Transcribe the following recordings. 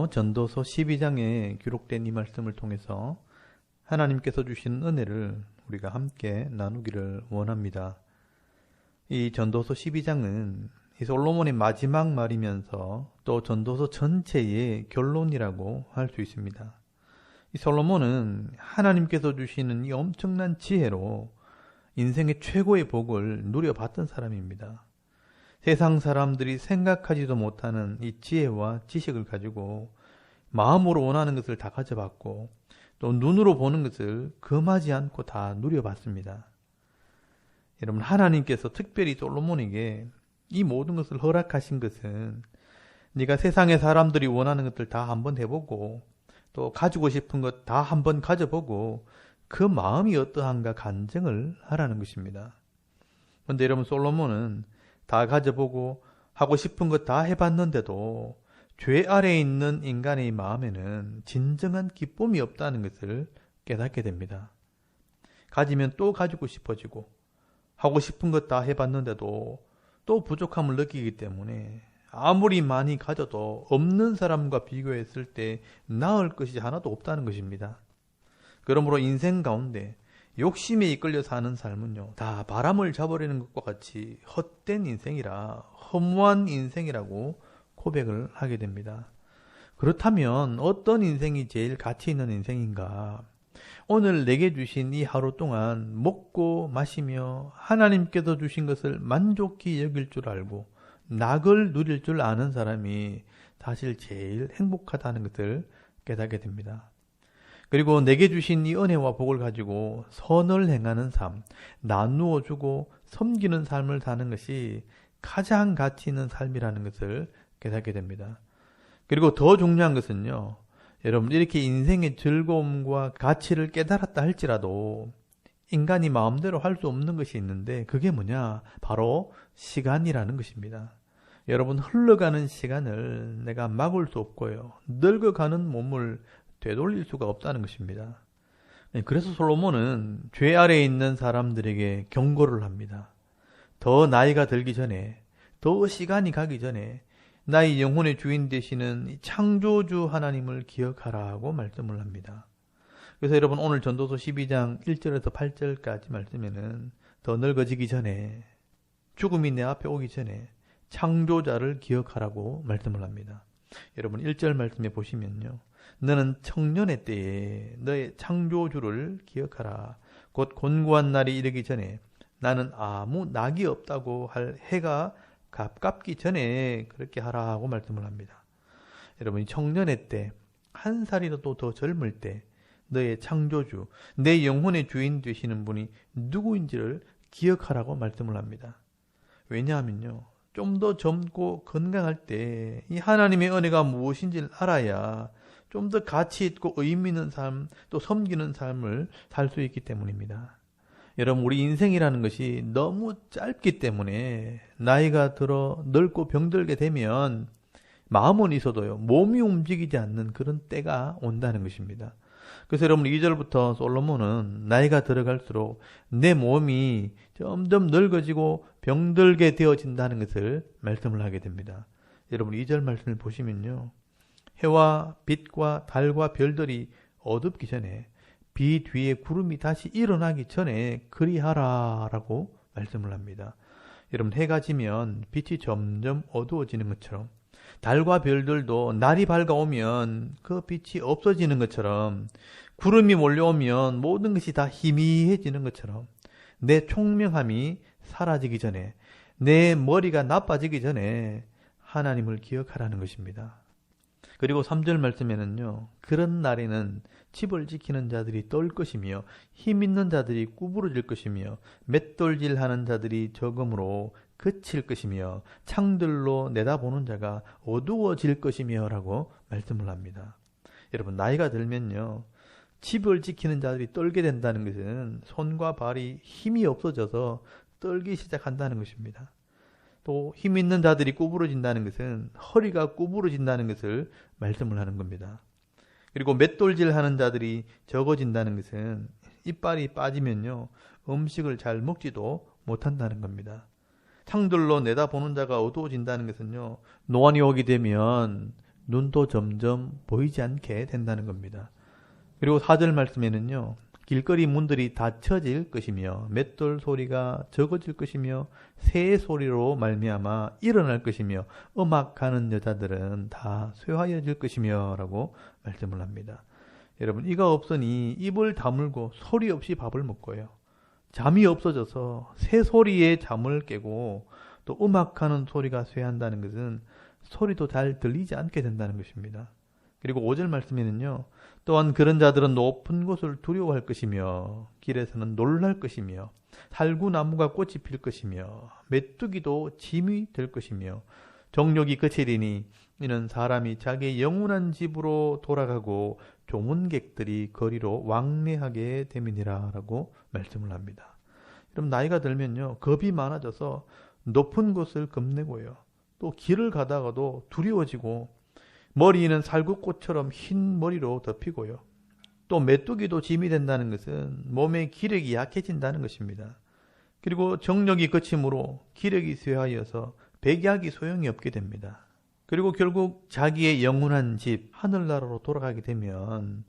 오늘도 전도서 12장에 기록된 이 말씀을 통해서 하나님께서 주신 은혜를 우리가 함께 나누기를 원합니다. 이 전도서 12장은 이 솔로몬의 마지막 말이면서 또 전도서 전체의 결론이라고 할 수 있습니다. 이 솔로몬은 하나님께서 주시는 이 엄청난 지혜로 인생의 최고의 복을 누려봤던 사람입니다. 세상 사람들이 생각하지도 못하는 이 지혜와 지식을 가지고 마음으로 원하는 것을 다 가져봤고 또 눈으로 보는 것을 금하지 않고 다 누려봤습니다. 여러분, 하나님께서 특별히 솔로몬에게 이 모든 것을 허락하신 것은 네가 세상의 사람들이 원하는 것들 다 한번 해보고 또 가지고 싶은 것 다 한번 가져보고 그 마음이 어떠한가 간증을 하라는 것입니다. 그런데 여러분, 솔로몬은 다 가져보고 하고 싶은 것 다 해봤는데도 죄 아래에 있는 인간의 마음에는 진정한 기쁨이 없다는 것을 깨닫게 됩니다. 가지면 또 가지고 싶어지고 하고 싶은 것 다 해봤는데도 또 부족함을 느끼기 때문에 아무리 많이 가져도 없는 사람과 비교했을 때 나을 것이 하나도 없다는 것입니다. 그러므로 인생 가운데 욕심에 이끌려 사는 삶은요, 다 바람을 잡아버리는 것과 같이 헛된 인생이라 허무한 인생이라고 고백을 하게 됩니다. 그렇다면 어떤 인생이 제일 가치 있는 인생인가? 오늘 내게 주신 이 하루 동안 먹고 마시며 하나님께서 주신 것을 만족히 여길 줄 알고 낙을 누릴 줄 아는 사람이 사실 제일 행복하다는 것을 깨닫게 됩니다. 그리고 내게 주신 이 은혜와 복을 가지고 선을 행하는 삶, 나누어 주고 섬기는 삶을 사는 것이 가장 가치 있는 삶이라는 것을 깨닫게 됩니다. 그리고 더 중요한 것은요, 여러분, 이렇게 인생의 즐거움과 가치를 깨달았다 할지라도 인간이 마음대로 할 수 없는 것이 있는데 그게 뭐냐? 바로 시간이라는 것입니다. 여러분, 흘러가는 시간을 내가 막을 수 없고요, 늙어가는 몸을 되돌릴 수가 없다는 것입니다. 그래서 솔로몬은 죄 아래에 있는 사람들에게 경고를 합니다. 더 나이가 들기 전에, 더 시간이 가기 전에 나의 영혼의 주인 되시는 창조주 하나님을 기억하라고 말씀을 합니다. 그래서 여러분, 오늘 전도서 12장 1절에서 8절까지 말씀에는 더 늙어지기 전에, 죽음이 내 앞에 오기 전에 창조자를 기억하라고 말씀을 합니다. 여러분, 1절 말씀에 보시면요, 너는 청년의 때에 너의 창조주를 기억하라. 곧 곤고한 날이 이르기 전에 나는 아무 낙이 없다고 할 해가 가깝기 전에 그렇게 하라고 말씀을 합니다. 여러분, 청년의 때, 한 살이라도 더 젊을 때 너의 창조주, 내 영혼의 주인 되시는 분이 누구인지를 기억하라고 말씀을 합니다. 왜냐하면요, 좀 더 젊고 건강할 때 이 하나님의 은혜가 무엇인지를 알아야 좀 더 가치 있고 의미 있는 삶, 또 섬기는 삶을 살 수 있기 때문입니다. 여러분, 우리 인생이라는 것이 너무 짧기 때문에 나이가 들어 늙고 병들게 되면 마음은 있어도요, 몸이 움직이지 않는 그런 때가 온다는 것입니다. 그래서 여러분, 2절부터 솔로몬은 나이가 들어갈수록 내 몸이 점점 늙어지고 병들게 되어진다는 것을 말씀을 하게 됩니다. 여러분, 2절 말씀을 보시면요, 해와 빛과 달과 별들이 어둡기 전에, 비 뒤에 구름이 다시 일어나기 전에 그리하라라고 말씀을 합니다. 여러분, 해가 지면 빛이 점점 어두워지는 것처럼, 달과 별들도 날이 밝아오면 그 빛이 없어지는 것처럼, 구름이 몰려오면 모든 것이 다 희미해지는 것처럼 내 총명함이 사라지기 전에, 내 머리가 나빠지기 전에 하나님을 기억하라는 것입니다. 그리고 3절 말씀에는요, 그런 날에는 집을 지키는 자들이 떨 것이며 힘 있는 자들이 구부러질 것이며 맷돌질하는 자들이 적음으로 그칠 것이며 창들로 내다보는 자가 어두워질 것이며 라고 말씀을 합니다. 여러분, 나이가 들면요, 집을 지키는 자들이 떨게 된다는 것은 손과 발이 힘이 없어져서 떨기 시작한다는 것입니다. 또 힘 있는 자들이 구부러진다는 것은 허리가 구부러진다는 것을 말씀을 하는 겁니다. 그리고 맷돌질하는 자들이 적어진다는 것은 이빨이 빠지면요, 음식을 잘 먹지도 못한다는 겁니다. 창들로 내다보는 자가 어두워진다는 것은요, 노안이 오게 되면 눈도 점점 보이지 않게 된다는 겁니다. 그리고 4절 말씀에는요. 길거리 문들이 닫혀질 것이며 맷돌 소리가 적어질 것이며 새 소리로 말미암아 일어날 것이며 음악하는 여자들은 다 쇠하여질 것이며 라고 말씀을 합니다. 여러분, 이가 없으니 입을 다물고 소리 없이 밥을 먹고요. 잠이 없어져서 새 소리에 잠을 깨고 또 음악하는 소리가 쇠한다는 것은 소리도 잘 들리지 않게 된다는 것입니다. 그리고 5절 말씀에는요. 또한 그런 자들은 높은 곳을 두려워할 것이며 길에서는 놀랄 것이며 살구나무가 꽃이 필 것이며 메뚜기도 짐이 될 것이며 정욕이 그치리니 이는 사람이 자기의 영원한 집으로 돌아가고 조문객들이 거리로 왕래하게 됨이니라 라고 말씀을 합니다. 그럼 나이가 들면요. 겁이 많아져서 높은 곳을 겁내고요. 또 길을 가다가도 두려워지고 머리는 살구꽃처럼 흰 머리로 덮이고요. 또 메뚜기도 짐이 된다는 것은 몸의 기력이 약해진다는 것입니다. 그리고 정력이 거침으로 기력이 쇠하여서 백약이 소용이 없게 됩니다. 그리고 결국 자기의 영원한 집 하늘나라로 돌아가게 되면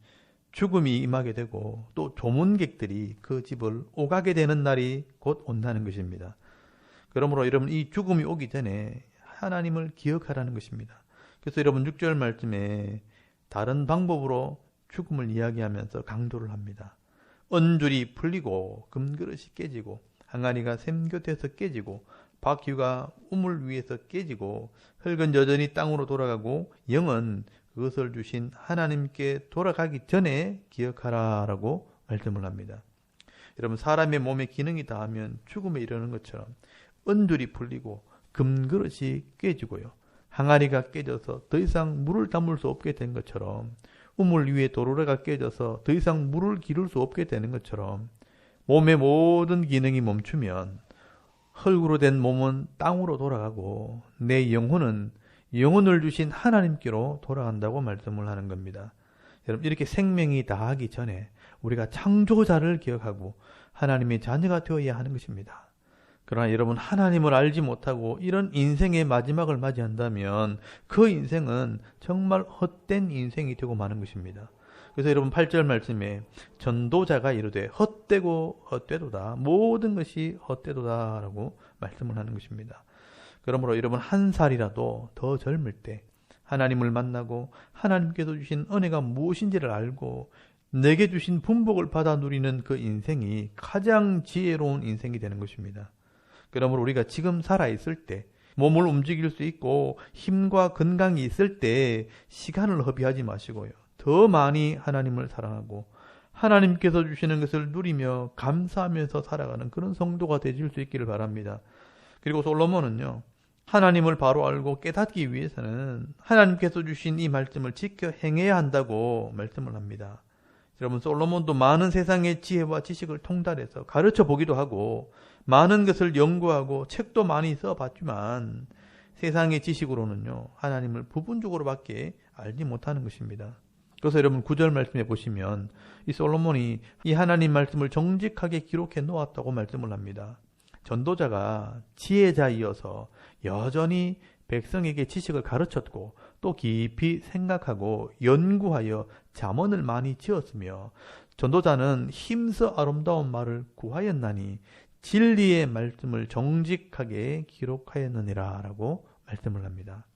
죽음이 임하게 되고 또 조문객들이 그 집을 오가게 되는 날이 곧 온다는 것입니다. 그러므로 여러분, 이 죽음이 오기 전에 하나님을 기억하라는 것입니다. 그래서 여러분 6절 말씀에 다른 방법으로 죽음을 이야기하면서 강조를 합니다. 언줄이 풀리고 금그릇이 깨지고 항아리가 샘 곁에서 깨지고 바퀴가 우물 위에서 깨지고 흙은 여전히 땅으로 돌아가고 영은 그것을 주신 하나님께 돌아가기 전에 기억하라 라고 말씀을 합니다. 여러분, 사람의 몸의 기능이 다하면 죽음에 이르는 것처럼 언줄이 풀리고 금그릇이 깨지고요. 항아리가 깨져서 더 이상 물을 담을 수 없게 된 것처럼 우물 위에 도로래가 깨져서 더 이상 물을 기를 수 없게 되는 것처럼 몸의 모든 기능이 멈추면 흙으로 된 몸은 땅으로 돌아가고 내 영혼은 영혼을 주신 하나님께로 돌아간다고 말씀을 하는 겁니다. 여러분, 이렇게 생명이 다하기 전에 우리가 창조자를 기억하고 하나님의 자녀가 되어야 하는 것입니다. 그러나 여러분, 하나님을 알지 못하고 이런 인생의 마지막을 맞이한다면 그 인생은 정말 헛된 인생이 되고 마는 것입니다. 그래서 여러분 8절 말씀에 전도자가 이르되 헛되고 헛되도다, 모든 것이 헛되도다 라고 말씀을 하는 것입니다. 그러므로 여러분, 한 살이라도 더 젊을 때 하나님을 만나고 하나님께서 주신 은혜가 무엇인지를 알고 내게 주신 분복을 받아 누리는 그 인생이 가장 지혜로운 인생이 되는 것입니다. 그러므로 우리가 지금 살아있을 때 몸을 움직일 수 있고 힘과 건강이 있을 때 시간을 허비하지 마시고요. 더 많이 하나님을 사랑하고 하나님께서 주시는 것을 누리며 감사하면서 살아가는 그런 성도가 되실 수 있기를 바랍니다. 그리고 솔로몬은요. 하나님을 바로 알고 깨닫기 위해서는 하나님께서 주신 이 말씀을 지켜 행해야 한다고 말씀을 합니다. 여러분, 솔로몬도 많은 세상의 지혜와 지식을 통달해서 가르쳐 보기도 하고 많은 것을 연구하고 책도 많이 써봤지만 세상의 지식으로는요, 하나님을 부분적으로밖에 알지 못하는 것입니다. 그래서 여러분 9절 말씀에 보시면 이 솔로몬이 이 하나님 말씀을 정직하게 기록해 놓았다고 말씀을 합니다. 전도자가 지혜자이어서 여전히 백성에게 지식을 가르쳤고 또 깊이 생각하고 연구하여 잠언을 많이 지었으며 전도자는 힘써 아름다운 말을 구하였나니 진리의 말씀을 정직하게 기록하였느니라 라고 말씀을 합니다.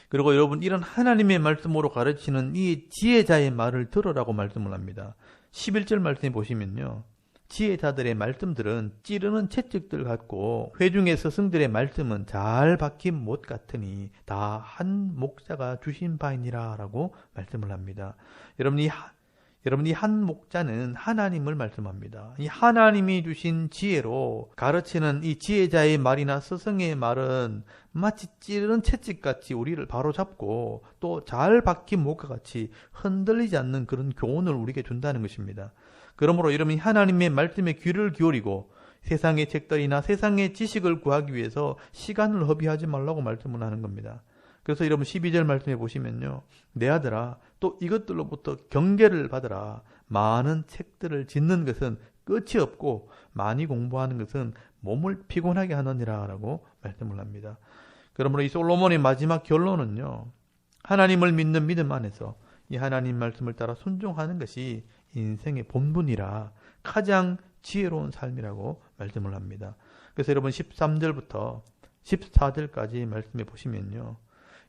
그리고 여러분, 이런 하나님의 말씀으로 가르치는 이 지혜자의 말을 들으라고 말씀을 합니다. 11절 말씀에 보시면요, 지혜자들의 말씀들은 찌르는 채찍들 같고 회중의 스승들의 말씀은 잘 박힌 못 같으니 다 한 목자가 주신 바이니라 라고 말씀을 합니다. 여러분, 이 한 목자는 하나님을 말씀합니다. 이 하나님이 주신 지혜로 가르치는 이 지혜자의 말이나 스승의 말은 마치 찌르는 채찍같이 우리를 바로잡고 또 잘 박힌 목과 같이 흔들리지 않는 그런 교훈을 우리에게 준다는 것입니다. 그러므로 여러분이 하나님의 말씀에 귀를 기울이고 세상의 책들이나 세상의 지식을 구하기 위해서 시간을 허비하지 말라고 말씀을 하는 겁니다. 그래서 여러분 12절 말씀해 보시면요, 내 아들아 또 이것들로부터 경계를 받으라. 많은 책들을 짓는 것은 끝이 없고 많이 공부하는 것은 몸을 피곤하게 하느니라 라고 말씀을 합니다. 그러므로 이 솔로몬의 마지막 결론은요, 하나님을 믿는 믿음 안에서 이 하나님 말씀을 따라 순종하는 것이 인생의 본분이라 가장 지혜로운 삶이라고 말씀을 합니다. 그래서 여러분 13절부터 14절까지 말씀해 보시면요.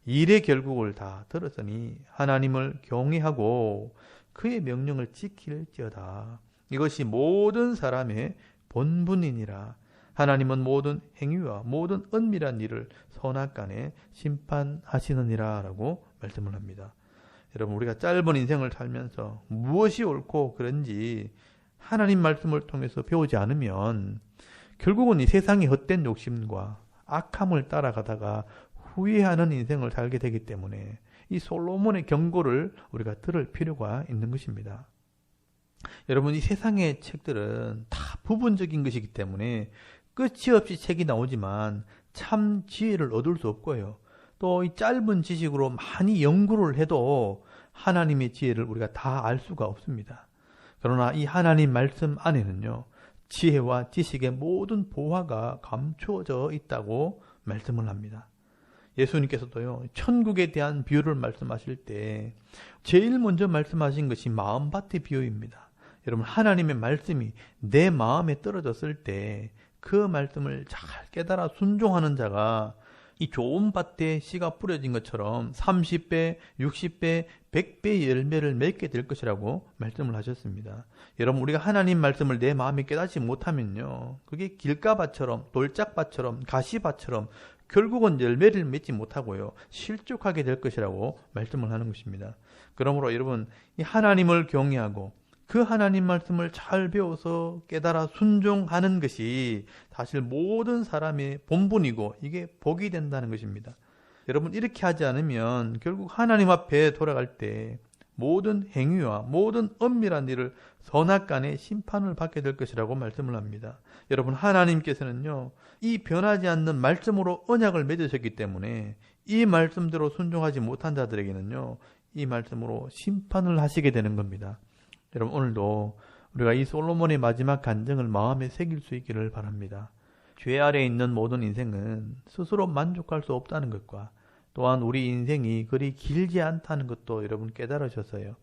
일의 결국을 다 들었으니 하나님을 경외하고 그의 명령을 지킬지어다. 이것이 모든 사람의 본분이니라. 하나님은 모든 행위와 모든 은밀한 일을 선악간에 심판하시느니라 라고 말씀을 합니다. 여러분 우리가 짧은 인생을 살면서 무엇이 옳고 그런지 하나님 말씀을 통해서 배우지 않으면 결국은 이 세상의 헛된 욕심과 악함을 따라가다가 후회하는 인생을 살게 되기 때문에 이 솔로몬의 경고를 우리가 들을 필요가 있는 것입니다. 여러분 이 세상의 책들은 다 부분적인 것이기 때문에 끝이 없이 책이 나오지만 참 지혜를 얻을 수 없고요. 또 이 짧은 지식으로 많이 연구를 해도 하나님의 지혜를 우리가 다 알 수가 없습니다. 그러나 이 하나님 말씀 안에는요. 지혜와 지식의 모든 보화가 감추어져 있다고 말씀을 합니다. 예수님께서도요. 천국에 대한 비유를 말씀하실 때 제일 먼저 말씀하신 것이 마음밭의 비유입니다. 여러분 하나님의 말씀이 내 마음에 떨어졌을 때 그 말씀을 잘 깨달아 순종하는 자가 이 좋은 밭에 씨가 뿌려진 것처럼 30배, 60배, 100배의 열매를 맺게 될 것이라고 말씀을 하셨습니다. 여러분 우리가 하나님 말씀을 내 마음에 깨닫지 못하면요. 그게 길가밭처럼 돌짝밭처럼 가시밭처럼 결국은 열매를 맺지 못하고요. 실족하게 될 것이라고 말씀을 하는 것입니다. 그러므로 여러분 이 하나님을 경외하고 그 하나님 말씀을 잘 배워서 깨달아 순종하는 것이 사실 모든 사람의 본분이고 이게 복이 된다는 것입니다. 여러분 이렇게 하지 않으면 결국 하나님 앞에 돌아갈 때 모든 행위와 모든 은밀한 일을 선악간에 심판을 받게 될 것이라고 말씀을 합니다. 여러분 하나님께서는요. 이 변하지 않는 말씀으로 언약을 맺으셨기 때문에 이 말씀대로 순종하지 못한 자들에게는요. 이 말씀으로 심판을 하시게 되는 겁니다. 여러분 오늘도 우리가 이 솔로몬의 마지막 간증을 마음에 새길 수 있기를 바랍니다. 죄 아래에 있는 모든 인생은 스스로 만족할 수 없다는 것과 또한 우리 인생이 그리 길지 않다는 것도 여러분 깨달으셨어요.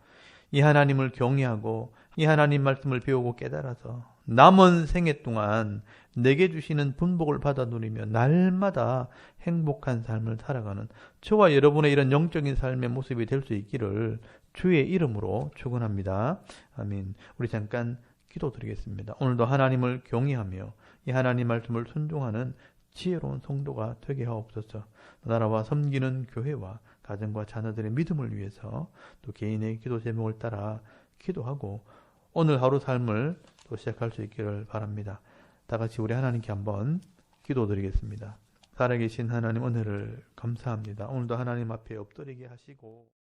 이 하나님을 경외하고 이 하나님 말씀을 배우고 깨달아서 남은 생애 동안 내게 주시는 분복을 받아 누리며 날마다 행복한 삶을 살아가는 저와 여러분의 이런 영적인 삶의 모습이 될 수 있기를 주의 이름으로 축원합니다. 아멘. 우리 잠깐 기도드리겠습니다. 오늘도 하나님을 경외하며 이 하나님 말씀을 순종하는 지혜로운 성도가 되게 하옵소서. 나라와 섬기는 교회와 가정과 자녀들의 믿음을 위해서 또 개인의 기도 제목을 따라 기도하고 오늘 하루 삶을 또 시작할 수 있기를 바랍니다. 다 같이 우리 하나님께 한번 기도드리겠습니다. 살아계신 하나님 은혜를 감사합니다. 오늘도 하나님 앞에 엎드리게 하시고